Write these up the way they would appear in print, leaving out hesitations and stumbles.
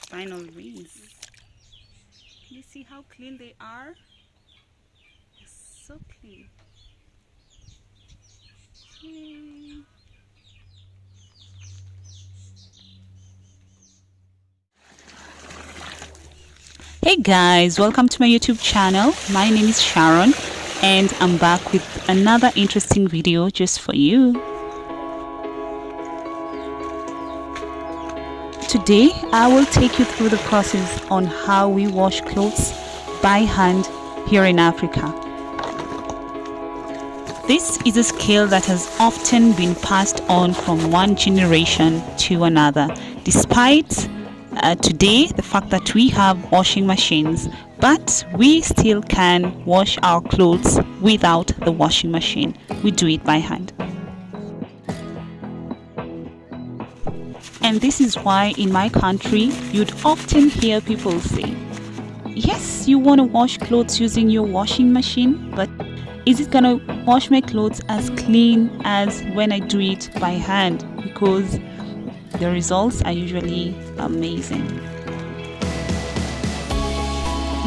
final rinse. You see how clean they are? They're so clean. Yay. Hey guys, welcome to my YouTube channel. My name is Sharon and I'm back with another interesting video just for you. Today I will take you through the process on how we wash clothes by hand here in Africa. This is a skill that has often been passed on from one generation to another, despite today the fact that we have washing machines, but we still can wash our clothes without the washing machine. We do it by hand. And this is why in my country you'd often hear people say, yes, you want to wash clothes using your washing machine, but is it gonna wash my clothes as clean as when I do it by hand? Because the results are usually amazing.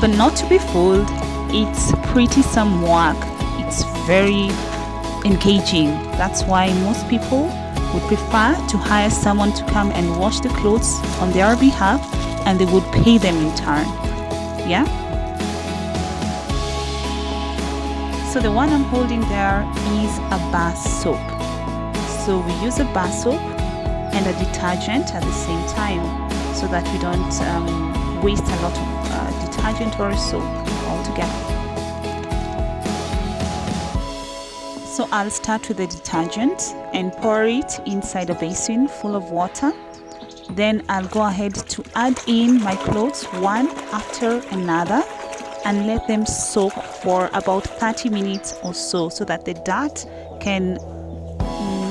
But not to be fooled, it's pretty some work. It's very engaging. That's why most people would prefer to hire someone to come and wash the clothes on their behalf, and they would pay them in turn. Yeah? So the one I'm holding there is a bar soap. So we use a bar soap and a detergent at the same time so that we don't waste a lot of detergent or soap altogether. So I'll start with the detergent and pour it inside a basin full of water. Then I'll go ahead to add in my clothes one after another and let them soak for about 30 minutes or so that the dirt can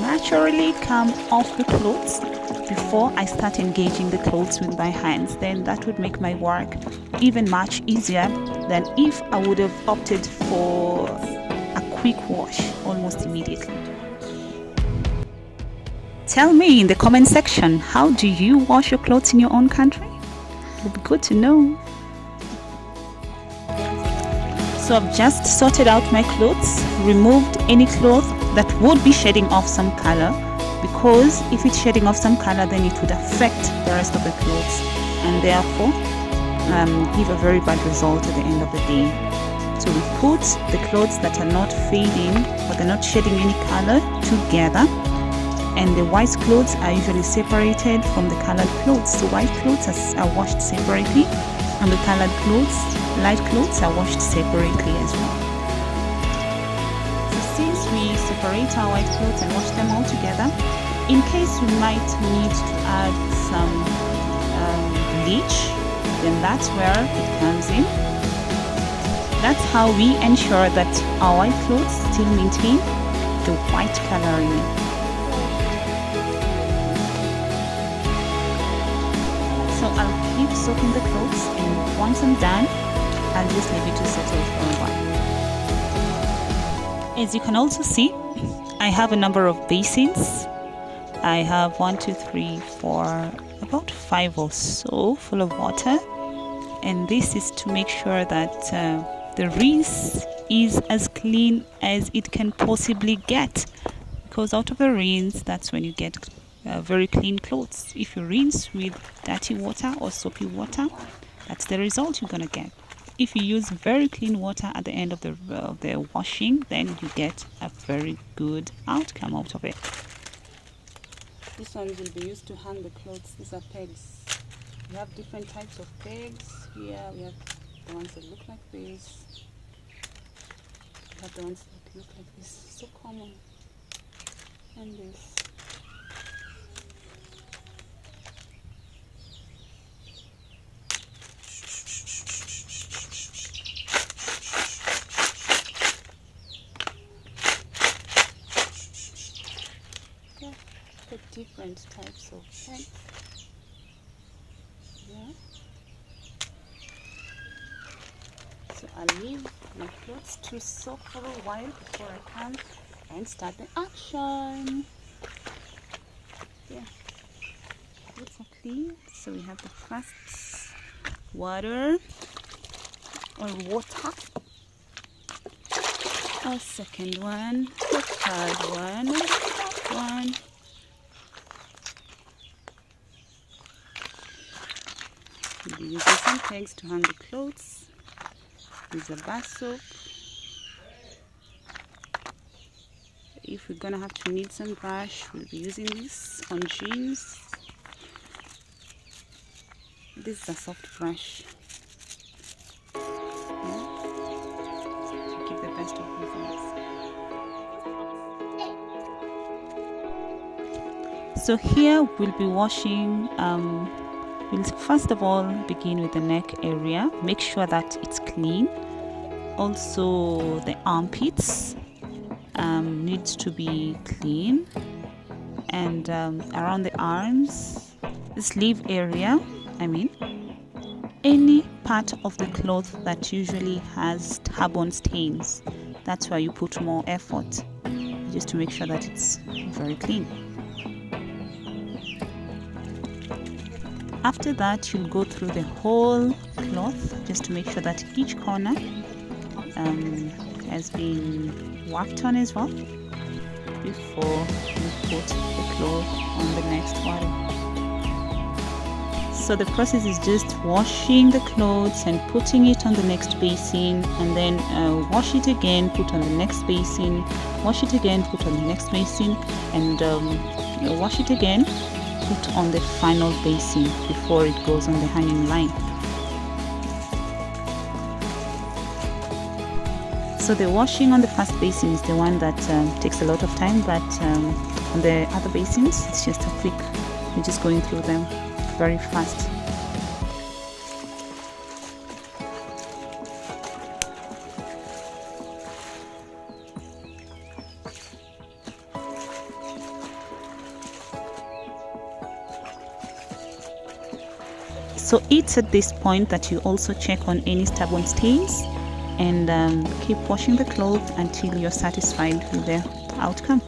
naturally come off the clothes before I start engaging the clothes with my hands. Then that would make my work even much easier than if I would have opted for a quick wash almost immediately. Tell me in the comment section, how do you wash your clothes in your own country? It would be good to know. So I've just sorted out my clothes, removed any cloth that would be shedding off some color, because if it's shedding off some color then it would affect the rest of the clothes and therefore give a very bad result at the end of the day. So we put the clothes that are not fading or they're not shedding any color together, and the white clothes are usually separated from the colored clothes. The white clothes are washed separately and the colored clothes, light clothes, are washed separately as well. So since we separate our white clothes and wash them all together, in case we might need to add some bleach, then that's where it comes in. That's how we ensure that our white clothes still maintain the white coloring. So I'll keep soaking the clothes, and once I'm done, I'll just leave it to settle for a while. As you can also see, I have a number of basins. I have 1, 2, 3, 4, about 5 or so full of water, and this is to make sure that the rinse is as clean as it can possibly get, because out of the rinse, that's when you get very clean clothes. If you rinse with dirty water or soapy water, that's the result you're gonna get. If you use very clean water at the end of the washing, then you get a very good outcome out of it. These ones will be used to hang the clothes. These are pegs. We have different types of pegs. Here we have the ones that look like this. We have the ones that look like this. So common. And this. The different types of pegs. Yeah. So I'll leave my clothes to soak for a while before I come and start the action. Yeah. Looks okay. clean. So we have the first water or water, a second one, the third one, and the fourth one. We'll be using some pegs to hang the clothes. There's a bar soap. If we're gonna have to need some brush, we'll be using this on jeans. This is a soft brush. Yeah. To give the best of results. So here we'll be washing. We'll first of all begin with the neck area. Make sure that it's clean. Also the armpits needs to be clean, and around the arms, the sleeve area, any part of the cloth that usually has stubborn stains, that's why you put more effort, just to make sure that it's very clean. After that, you'll go through the whole cloth just to make sure that each corner has been worked on as well before you put the cloth on the next one. So the process is just washing the clothes and putting it on the next basin, and then wash it again, put on the next basin, wash it again, put on the next basin, and wash it again, put on the final basin before it goes on the hanging line. So the washing on the first basin is the one that takes a lot of time, but on the other basins it's just a quick, you're just going through them very fast. So it's at this point that you also check on any stubborn stains, and keep washing the clothes until you're satisfied with the outcome.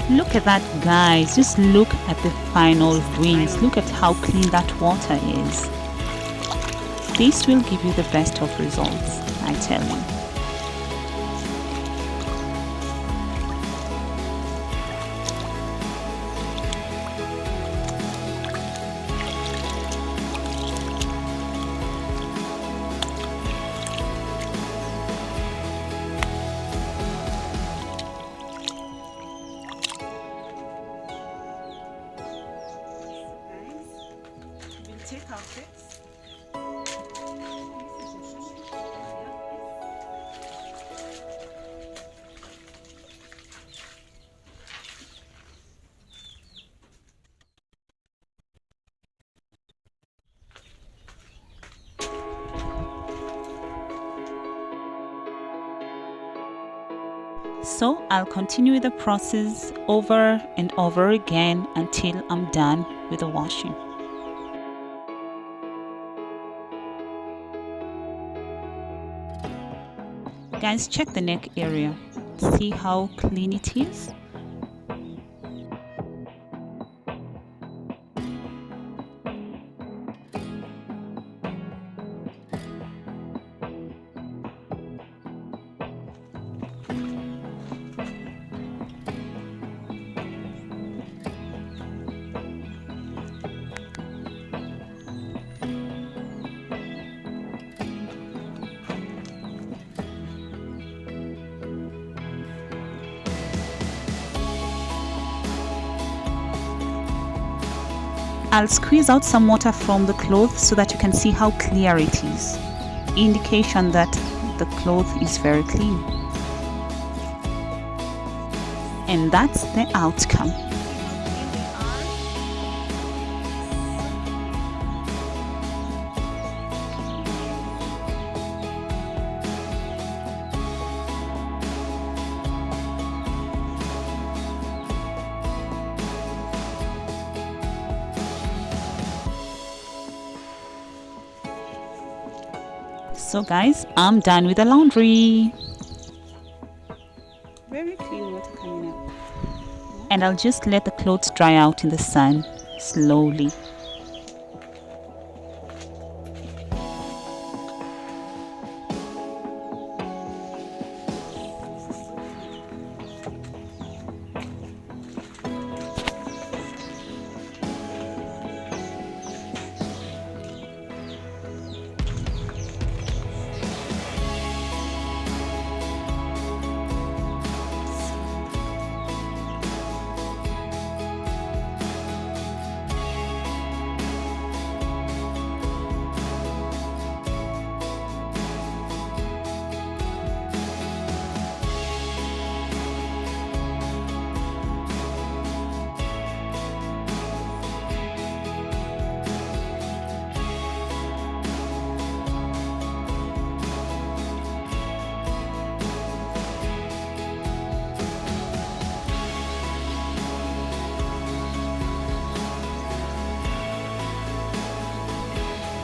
Look at that, guys. Just look at the final wings. Look at how clean that water is. This will give you the best of results, I tell you. Take our fix. So I'll continue the process over and over again until I'm done with the washing. Guys, check the neck area. See how clean it is? I'll squeeze out some water from the cloth so that you can see how clear it is. Indication that the cloth is very clean. And that's the outcome. So guys, I'm done with the laundry. Very clean water coming out. And I'll just let the clothes dry out in the sun slowly.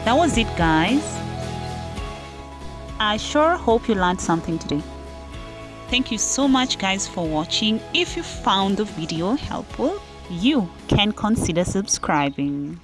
That was it, guys. I sure hope you learned something today. Thank you so much, guys, for watching. If you found the video helpful, you can consider subscribing.